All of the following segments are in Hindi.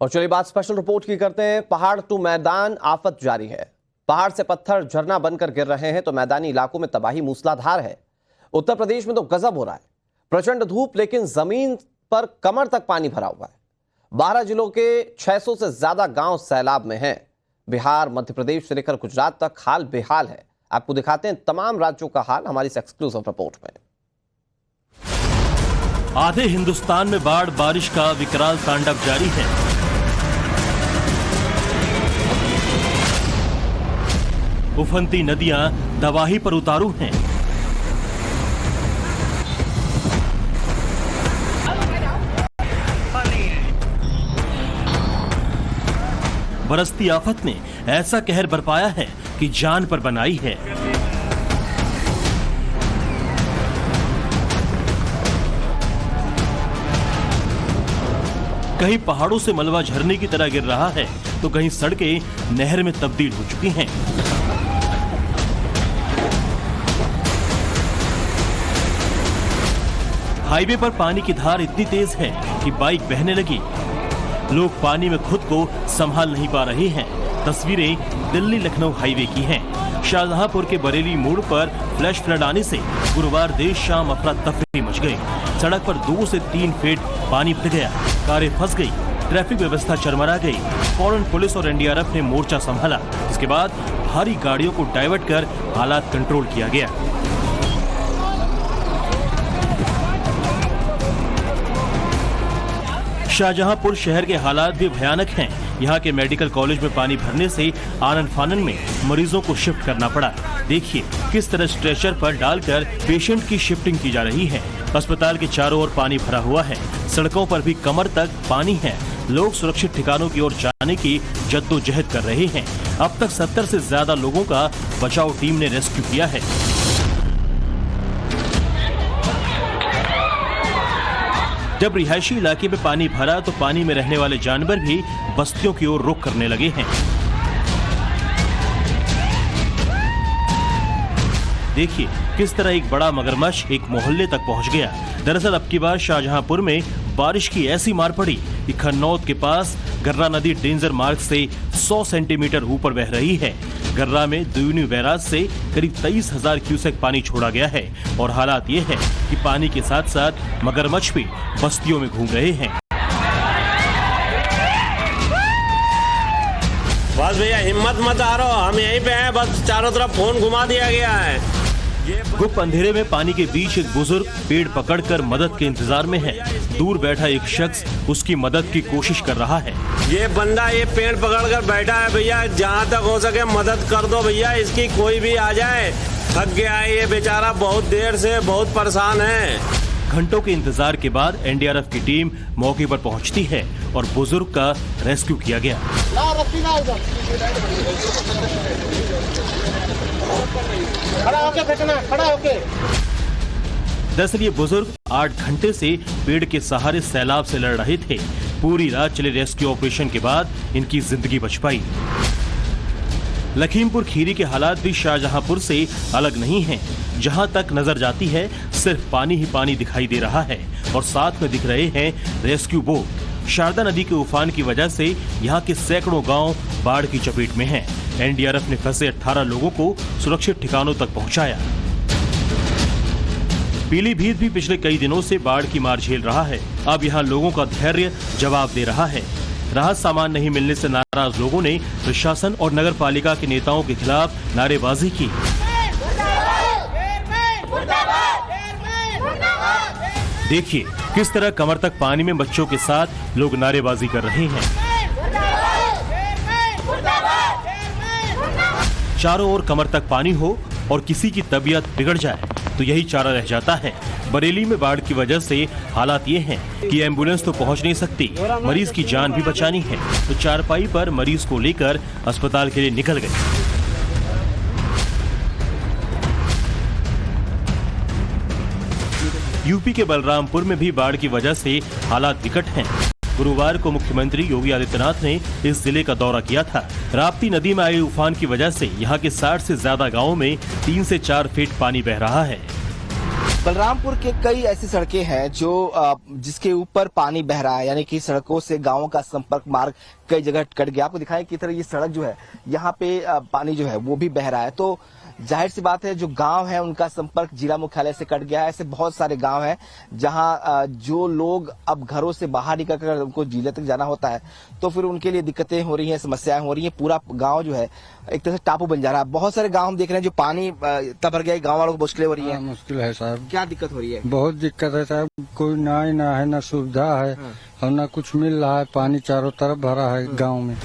और चलिए बात स्पेशल रिपोर्ट की करते हैं। पहाड़ टू मैदान आफत जारी है। पहाड़ से पत्थर झरना बनकर गिर रहे हैं तो मैदानी इलाकों में तबाही मूसलाधार है। उत्तर प्रदेश में तो गजब हो रहा है, प्रचंड धूप, लेकिन जमीन पर कमर तक पानी भरा हुआ है। 12 जिलों के 600 से ज्यादा गांव सैलाब में हैं। बिहार, मध्य प्रदेश से लेकर गुजरात तक हाल बेहाल है। आपको दिखाते हैं तमाम राज्यों का हाल हमारी इस एक्सक्लूसिव रिपोर्ट में। आधे हिंदुस्तान में बाढ़ बारिश का विकराल तांडव जारी है। उफनती नदियां तबाही पर उतारू हैं। बरसती आफत ने ऐसा कहर बरपाया है कि जान पर बनाई है। कहीं पहाड़ों से मलबा झरने की तरह गिर रहा है तो कहीं सड़कें नहर में तब्दील हो चुकी हैं। हाईवे पर पानी की धार इतनी तेज है कि बाइक बहने लगी। लोग पानी में खुद को संभाल नहीं पा रहे हैं। तस्वीरें दिल्ली लखनऊ हाईवे की हैं। शाहजहांपुर के बरेली मोड़ पर फ्लैश फ्लड आने से गुरुवार देर शाम अफरा तफरी मच गई। सड़क पर 2 से 3 फीट पानी भर गया। कारें फंस गई, ट्रैफिक व्यवस्था चरमरा गई। फौरन पुलिस और एनडीआरएफ ने मोर्चा संभाला। इसके बाद भारी गाड़ियों को डाइवर्ट कर हालात कंट्रोल किया गया। शाहजहांपुर शहर के हालात भी भयानक हैं। यहाँ के मेडिकल कॉलेज में पानी भरने से आनन फानन में मरीजों को शिफ्ट करना पड़ा। देखिए किस तरह स्ट्रेचर पर डालकर पेशेंट की शिफ्टिंग की जा रही है। अस्पताल के चारों ओर पानी भरा हुआ है। सड़कों पर भी कमर तक पानी है। लोग सुरक्षित ठिकानों की ओर जाने की जद्दोजहद कर रहे हैं। अब तक 70 से ज्यादा लोगों का बचाव टीम ने रेस्क्यू किया है। जब रिहायशी इलाके में पानी भरा तो पानी में रहने वाले जानवर भी बस्तियों की ओर रुख करने लगे हैं। देखिए किस तरह एक बड़ा मगरमच्छ एक मोहल्ले तक पहुंच गया। दरअसल अब की बार शाहजहांपुर में बारिश की ऐसी मार पड़ी कि खन्नौद के पास गर्रा नदी डेंजर मार्ग से 100 सेंटीमीटर ऊपर बह रही है। गर्रा में दुगनी बैराज से करीब 23,000 क्यूसेक पानी छोड़ा गया है और हालात ये है कि पानी के साथ साथ मगरमच्छ भी बस्तियों में घूम रहे हैं। बस भैया हिम्मत मत हारो, हम यहीं पे हैं। बस चारों तरफ फोन घुमा दिया गया है। गुप्त अंधेरे में पानी के बीच एक बुजुर्ग पेड़ पकड़कर मदद के इंतजार में है। दूर बैठा एक शख्स उसकी मदद की कोशिश कर रहा है। ये बंदा ये पेड़ पकड़कर बैठा है भैया, जहाँ तक हो सके मदद कर दो भैया, इसकी कोई भी आ जाए। थक गया है ये बेचारा, बहुत देर से बहुत परेशान है। घंटों के इंतजार के बाद एनडीआरएफ की टीम मौके पर पहुंचती है और बुजुर्ग का रेस्क्यू किया गया। खड़ा होके फेंकना, खड़ा होके। दरअसल ये बुजुर्ग 8 घंटे से पेड़ के सहारे सैलाब से लड़ रहे थे। पूरी रात चले रेस्क्यू ऑपरेशन के बाद इनकी जिंदगी बच पाई। लखीमपुर खीरी के हालात भी शाहजहांपुर से अलग नहीं हैं। जहां तक नजर जाती है सिर्फ पानी ही पानी दिखाई दे रहा है और साथ में दिख रहे हैं रेस्क्यू बोट। शारदा नदी के उफान की वजह से यहाँ के सैकड़ों गांव बाढ़ की चपेट में हैं। एनडीआरएफ ने फंसे 18 लोगों को सुरक्षित ठिकानों तक पहुंचाया। पीलीभीत भी पिछले कई दिनों से बाढ़ की मार झेल रहा है। अब यहाँ लोगों का धैर्य जवाब दे रहा है। राहत सामान नहीं मिलने से नाराज लोगों ने प्रशासन और नगर पालिका के नेताओं के खिलाफ नारेबाजी की। देखिए किस तरह कमर तक पानी में बच्चों के साथ लोग नारेबाजी कर रहे हैं। चारों ओर कमर तक पानी हो और किसी की तबीयत बिगड़ जाए तो यही चारा रह जाता है। बरेली में बाढ़ की वजह से हालात ये हैं कि एम्बुलेंस तो पहुंच नहीं सकती, मरीज की जान भी बचानी है तो चारपाई पर मरीज को लेकर अस्पताल के लिए निकल गए। यूपी के बलरामपुर में भी बाढ़ की वजह से हालात विकट हैं। गुरुवार को मुख्यमंत्री योगी आदित्यनाथ ने इस जिले का दौरा किया था। राप्ती नदी में आए उफान की वजह से यहाँ के 60 से ज्यादा गाँवों में 3 से 4 फीट पानी बह रहा है। बलरामपुर के कई ऐसी सड़कें हैं जो जिसके ऊपर पानी बह रहा है, यानी कि सड़कों से गांवों का संपर्क मार्ग कई जगह कट गया। आपको दिखाएं किस तरह ये सड़क जो है यहाँ पे पानी जो है वो भी बह रहा है, तो जाहिर सी बात है जो गांव है उनका संपर्क जिला मुख्यालय से कट गया है। ऐसे बहुत सारे गांव हैं जहां जो लोग अब घरों से बाहर निकलकर उनको जिले तक जाना होता है तो फिर उनके लिए दिक्कतें हो रही हैं, समस्याएं हो रही हैं। पूरा गांव जो है एक तरह से टापू बन जा रहा है। बहुत सारे गांव हम देख रहे हैं जो पानी इतना भर गया है, गांव वालों को मुश्किलें हो रही है। मुश्किल है साहब, क्या दिक्कत हो रही है? बहुत दिक्कत है साहब, कोई ना है ना सुविधा है और ना कुछ मिल रहा है। पानी चारों तरफ भरा है गाँव में।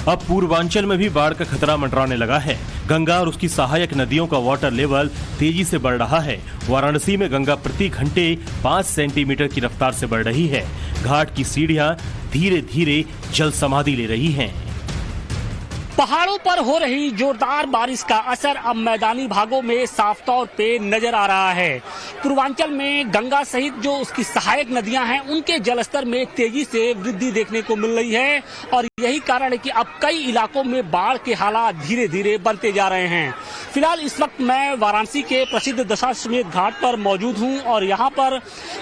अब पूर्वांचल में भी बाढ़ का खतरा मंडराने लगा है। गंगा और उसकी सहायक नदियों का वाटर लेवल तेजी से बढ़ रहा है। वाराणसी में गंगा प्रति घंटे 5 सेंटीमीटर की रफ्तार से बढ़ रही है। घाट की सीढ़ियां धीरे धीरे जल समाधि ले रही हैं। पहाड़ों पर हो रही जोरदार बारिश का असर अब मैदानी भागों में साफ तौर पे नजर आ रहा है। पूर्वांचल में गंगा सहित जो उसकी सहायक नदियां हैं उनके जलस्तर में तेजी से वृद्धि देखने को मिल रही है और यही कारण है कि अब कई इलाकों में बाढ़ के हालात धीरे धीरे बनते जा रहे हैं। फिलहाल इस वक्त मैं वाराणसी के प्रसिद्ध दशाश्वमेध घाट पर मौजूद हूं और यहाँ पर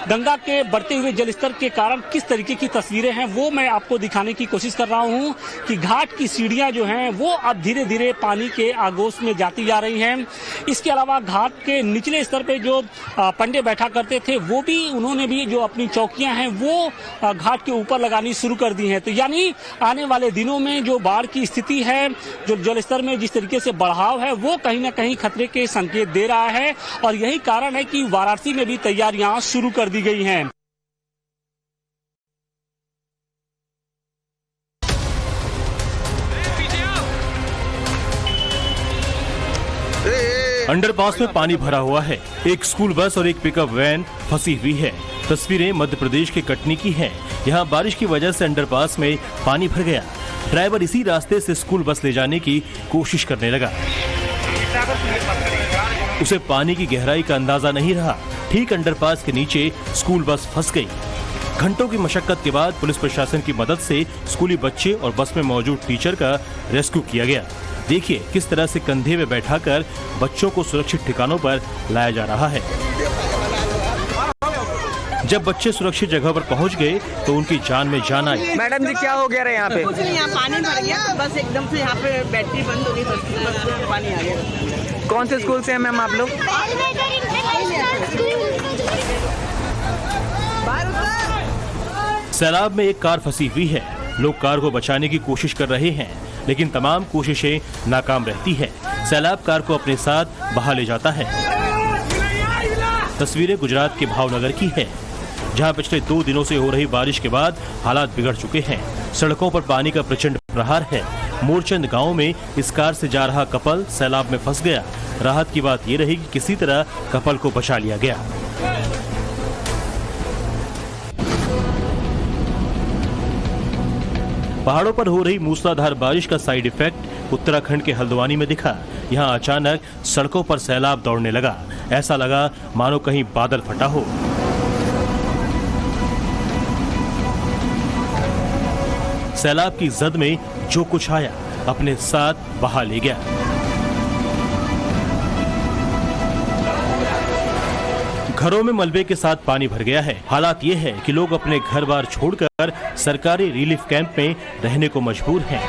गंगा के बढ़ते हुए जलस्तर के कारण किस तरीके की तस्वीरें हैं वो मैं आपको दिखाने की कोशिश कर रहा हूँ कि घाट की सीढ़ियां जो हैं वो अब धीरे धीरे पानी के आगोश में जाती जा रही हैं। इसके अलावा घाट के निचले स्तर पे जो पंडे बैठा करते थे वो भी उन्होंने भी जो अपनी चौकियां हैं वो घाट के ऊपर लगानी शुरू कर दी हैं। तो यानी आने वाले दिनों में जो बाढ़ की स्थिति है, जो जलस्तर में जिस तरीके से बढ़ाव है वो कहीं ना कहीं खतरे के संकेत दे रहा है और यही कारण है कि वाराणसी में भी तैयारियां शुरू कर दी गई हैं। अंडरपास में पानी भरा हुआ है। एक स्कूल बस और एक पिकअप वैन फंसी हुई है। तस्वीरें मध्य प्रदेश के कटनी की हैं। यहाँ बारिश की वजह से अंडरपास में पानी भर गया। ड्राइवर इसी रास्ते से स्कूल बस ले जाने की कोशिश करने लगा। उसे पानी की गहराई का अंदाजा नहीं रहा। ठीक अंडरपास के नीचे स्कूल बस फंस गई। घंटों की मशक्कत के बाद पुलिस प्रशासन की मदद से स्कूली बच्चे और बस में मौजूद टीचर का रेस्क्यू किया गया। देखिए किस तरह से कंधे में बैठाकर बच्चों को सुरक्षित ठिकानों पर लाया जा रहा है। जब बच्चे सुरक्षित जगह पर पहुंच गए तो उनकी जान में जान आई। मैडम जी क्या हो गया रहा यहाँ पे? कुछ नहीं, यहाँ पानी भर गया तो बस एकदम से यहाँ पे बैटरी बंद हो गई, बस पानी आ गया। कौन से स्कूल से हैं मैम आप लोग? सैलाब में एक कार फंसी हुई है। लोग कार को बचाने की कोशिश कर रहे हैं लेकिन तमाम कोशिशें नाकाम रहती है। सैलाब कार को अपने साथ बहा ले जाता है। तस्वीरें गुजरात के भावनगर की है जहां पिछले 2 दिनों से हो रही बारिश के बाद हालात बिगड़ चुके हैं। सड़कों पर पानी का प्रचंड प्रहार है। मोरचंद गांव में इस कार से जा रहा कपल सैलाब में फंस गया। राहत की बात यह रही कि किसी तरह कपल को बचा लिया गया। पहाड़ों पर हो रही मूसलाधार बारिश का साइड इफेक्ट उत्तराखंड के हल्द्वानी में दिखा। यहां अचानक सड़कों पर सैलाब दौड़ने लगा। ऐसा लगा मानो कहीं बादल फटा हो। सैलाब की जद में जो कुछ आया अपने साथ बहा ले गया। घरों में मलबे के साथ पानी भर गया है। हालात ये है कि लोग अपने घर बार छोड़कर सरकारी रिलीफ कैंप में रहने को मजबूर हैं।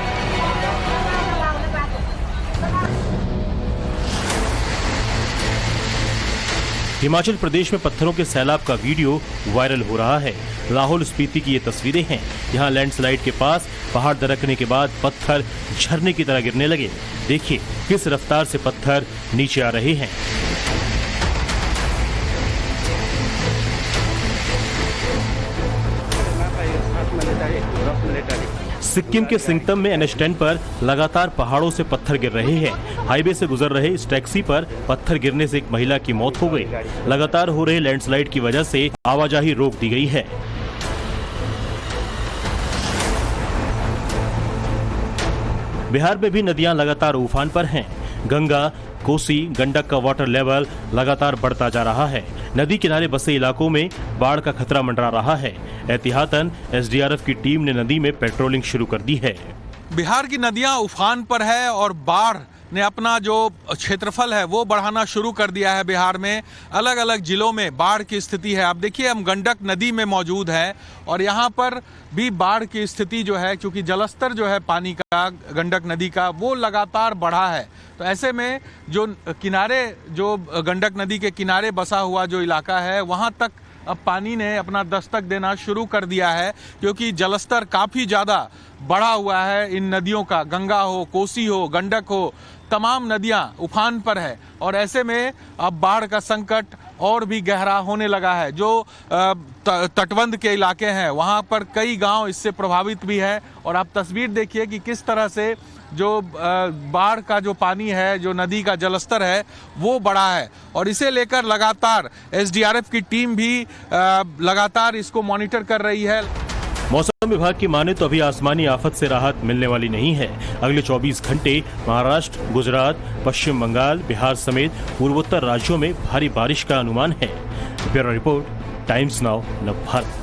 हिमाचल प्रदेश में पत्थरों के सैलाब का वीडियो वायरल हो रहा है। लाहौल स्पीति की ये तस्वीरें हैं। यहाँ लैंडस्लाइड के पास पहाड़ दरकने के बाद पत्थर झरने की तरह गिरने लगे। देखिए किस रफ्तार से पत्थर नीचे आ रहे हैं। सिक्किम के सिंगतम में NH10 पर लगातार पहाड़ों से पत्थर गिर रहे हैं। हाईवे से गुजर रहे इस टैक्सी पर पत्थर गिरने से एक महिला की मौत हो गई। लगातार हो रहे लैंडस्लाइड की वजह से आवाजाही रोक दी गई है। बिहार में भी नदियां लगातार उफान पर हैं। गंगा, कोसी, गंडक का वाटर लेवल लगातार बढ़ता जा रहा है। नदी किनारे बसे इलाकों में बाढ़ का खतरा मंडरा रहा है। एहतियातन SDRF की टीम ने नदी में पेट्रोलिंग शुरू कर दी है। बिहार की नदियां उफान पर है और बाढ़ ने अपना जो क्षेत्रफल है वो बढ़ाना शुरू कर दिया है। बिहार में अलग अलग जिलों में बाढ़ की स्थिति है। अब देखिए हम गंडक नदी में मौजूद हैं और यहाँ पर भी बाढ़ की स्थिति जो है, क्योंकि जलस्तर जो है पानी का गंडक नदी का वो लगातार बढ़ा है। तो ऐसे में जो किनारे, जो गंडक नदी के किनारे बसा हुआ जो इलाका है वहाँ तक अब पानी ने अपना दस्तक देना शुरू कर दिया है, क्योंकि जलस्तर काफ़ी ज़्यादा बढ़ा हुआ है इन नदियों का। गंगा हो, कोसी हो, गंडक हो, तमाम नदियां उफान पर है और ऐसे में अब बाढ़ का संकट और भी गहरा होने लगा है। जो तटबंध के इलाके हैं वहां पर कई गांव इससे प्रभावित भी है और आप तस्वीर देखिए कि किस तरह से जो बाढ़ का जो पानी है, जो नदी का जलस्तर है वो बढ़ा है और इसे लेकर लगातार एसडीआरएफ की टीम भी लगातार इसको मॉनिटर कर रही है। मौसम विभाग की माने तो अभी आसमानी आफत से राहत मिलने वाली नहीं है। अगले 24 घंटे महाराष्ट्र, गुजरात, पश्चिम बंगाल, बिहार समेत पूर्वोत्तर राज्यों में भारी बारिश का अनुमान है। ब्यूरो रिपोर्ट, टाइम्स नाउ, नव भारत।